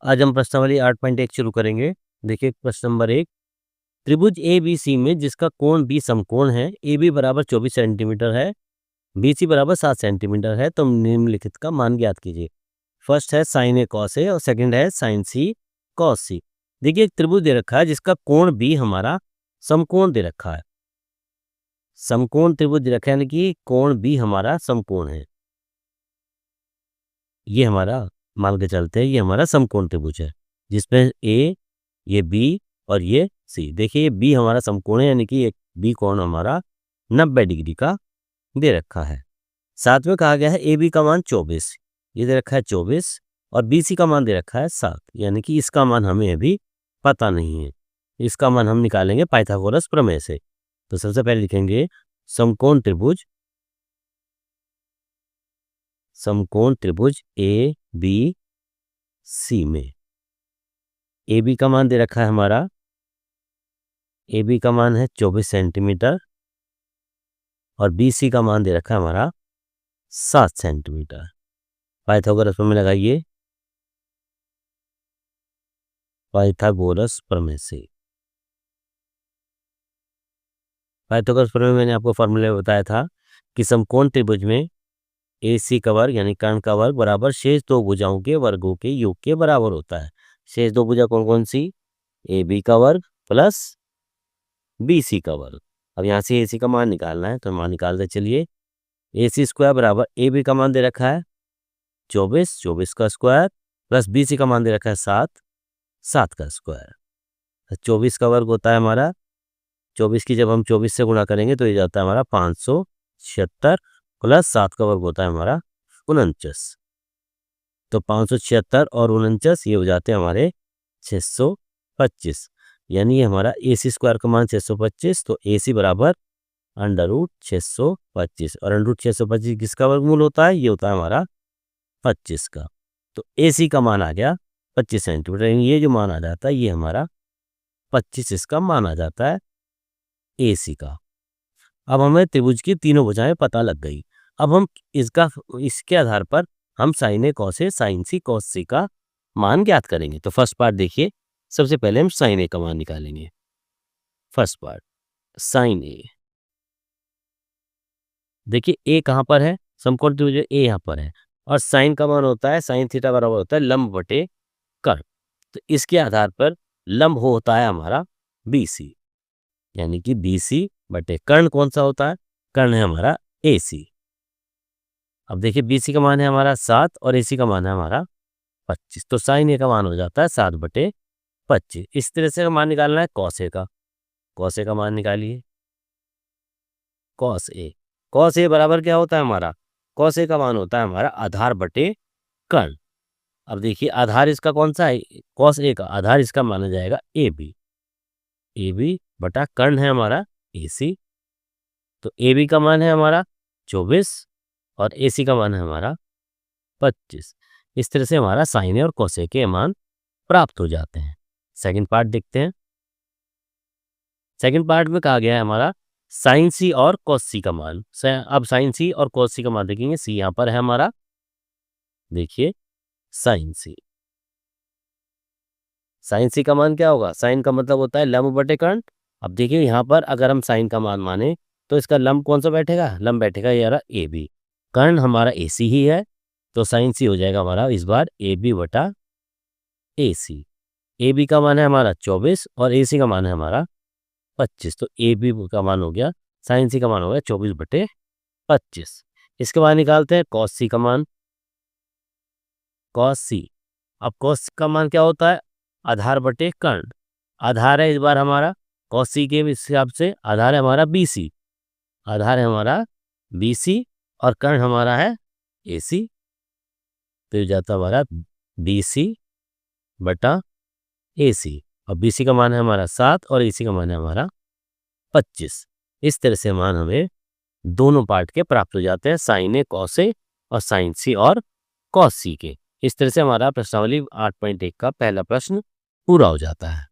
आज हम प्रश्नावली 8.1 शुरू करेंगे। देखिए प्रश्न नंबर 1, त्रिभुज ए बी सी में जिसका कोण बी समकोण है, ए बी बराबर 24 सेंटीमीटर है, बी सी बराबर 7 सेंटीमीटर है, तो निम्नलिखित का मान ज्ञात कीजिए। फर्स्ट है साइन ए कॉस ए और सेकंड है साइन सी कॉस सी। देखिए एक त्रिभुज दे रखा है जिसका कोण बी हमारा समकोण दे रखा है। समकोण त्रिभुज दे रखा है, यानी कि कोण बी हमारा समकोण है। ये हमारा मान के चलते हैं, ये हमारा समकोण त्रिभुज है जिसमें ए, ये बी और ये सी। देखिए ये बी हमारा समकोण है, यानी कि एक बी कोण हमारा 90 डिग्री का दे रखा है। साथ में कहा गया है ए बी का मान 24, ये दे रखा है 24 और बी सी का मान दे रखा है 7, यानी कि इसका मान हमें अभी पता नहीं है। इसका मान हम निकालेंगे पाइथागोरस प्रमेय से। तो सबसे पहले लिखेंगे समकोण त्रिभुज ए बी सी में ए बी का मान दे रखा है हमारा, ए बी का मान है 24 सेंटीमीटर और बी सी का मान दे रखा है हमारा 7 सेंटीमीटर। पाइथागोरस प्रमेय लगाइए, पाइथागोरस प्रमेय से। पाइथागोरस प्रमेय मैंने आपको फॉर्मूले बताया था कि समकोण त्रिभुज में ए सी का वर्ग यानी कर्ण का वर्ग बराबर शेष दो भुजाओं के वर्गों के योग के बराबर होता है। शेष दो भुजा कौन कौन सी? ए बी का वर्ग प्लस बी सी का वर्ग। अब यहाँ से ए सी का मान निकालना है, तो मान निकालते चलिए। ए सी स्क्वायर बराबर ए बी का मान दे रखा है 24, 24 का स्क्वायर प्लस बी सी का मान दे रखा है 7, 7 का स्क्वायर। 24 का वर्ग होता है हमारा, 24 की जब हम 24 से गुणा करेंगे तो ये जाता है हमारा 576 प्लस 7 का वर्ग होता है हमारा 49। तो 576 और 49 ये हो जाते हैं हमारे 625, यानी ये हमारा ए सी स्क्वायर का मान 625। तो ए सी बराबर √625 और √625 किसका वर्गमूल होता है? ये होता है हमारा 25 का। तो ए सी का मान आ गया 25 सेंटीमीटर। ये जो मान आ जाता है ये हमारा 25 इसका मान आ जाता है ए सी का। अब हमें त्रिभुज की तीनों भुजाएं पता लग गई। अब हम इसके आधार पर हम sign A cos A sign C cos सी का मान ज्ञात करेंगे। तो फर्स्ट पार्ट देखिए, सबसे पहले हम साइन ए का मान निकालेंगे। फर्स्ट पार्ट साइन ए, देखिए ए कहाँ पर है? समकोण त्रिभुज ए यहाँ पर है और साइन का मान होता है साइन थीटा बराबर होता है लंब बटे कर्ण। तो इसके आधार पर लंब होता है हमारा बी सी, यानी कि बी सी बटे कर्ण कौन सा होता है? कर्ण है हमारा ए सी। अब देखिए बी सी का मान है हमारा 7 और ए सी का मान है हमारा 25। तो साइन ए का मान हो जाता है 7/25। इस तरह से मान निकालना है कॉस ए का। कॉस ए का मान निकालिए। कॉस ए, कॉस ए बराबर क्या होता है हमारा? कॉस ए का मान होता है हमारा आधार बटे कर्ण। अब देखिए आधार इसका कौन सा है? कॉस ए का आधार इसका माना जाएगा ए बी। ए बी बटा कर्ण है हमारा ए सी। तो ए बी का मान है हमारा 24 और ए सी का मान है हमारा 25। इस तरह से हमारा साइन ए और कॉस ए के मान प्राप्त हो जाते हैं। सेकंड पार्ट देखते हैं। सेकंड पार्ट में कहा गया है हमारा साइन सी और कॉस सी का मान। अब साइन सी और कॉस सी का मान देखेंगे। सी यहाँ पर है हमारा, देखिए साइन सी। साइन सी का मान क्या होगा? साइन का मतलब होता है लंब बटे कर्ण। अब देखिए यहाँ पर अगर हम साइन का मान माने तो इसका लंब कौन सा बैठेगा? लंब बैठेगा यार ए बी। कर्ण हमारा ए सी ही है, तो साइन सी हो जाएगा हमारा इस बार ए बी बटा ए सी। ए बी का मान है हमारा 24 और ए सी का मान है हमारा 25। तो ए बी का मान हो गया, साइन सी का मान हो गया 24/25। इसके बाद निकालते हैं कॉस सी का मान। कॉस सी, अब कॉस का मान क्या होता है? आधार बटे कर्ण। आधार है इस बार हमारा कॉस सी के हिसाब से आधार है हमारा बी सी। आधार है हमारा बी सी और कर्ण हमारा है ए सी। तो ये जाता हमारा बी सी बटा ए सी और बी सी का मान है हमारा 7 और ए सी का मान है हमारा 25। इस तरह से मान हमें दोनों पार्ट के प्राप्त हो जाते हैं, साइन ए कॉस ए और साइन सी और कॉस सी के। इस तरह से हमारा प्रश्नावली 8.1 का पहला प्रश्न पूरा हो जाता है।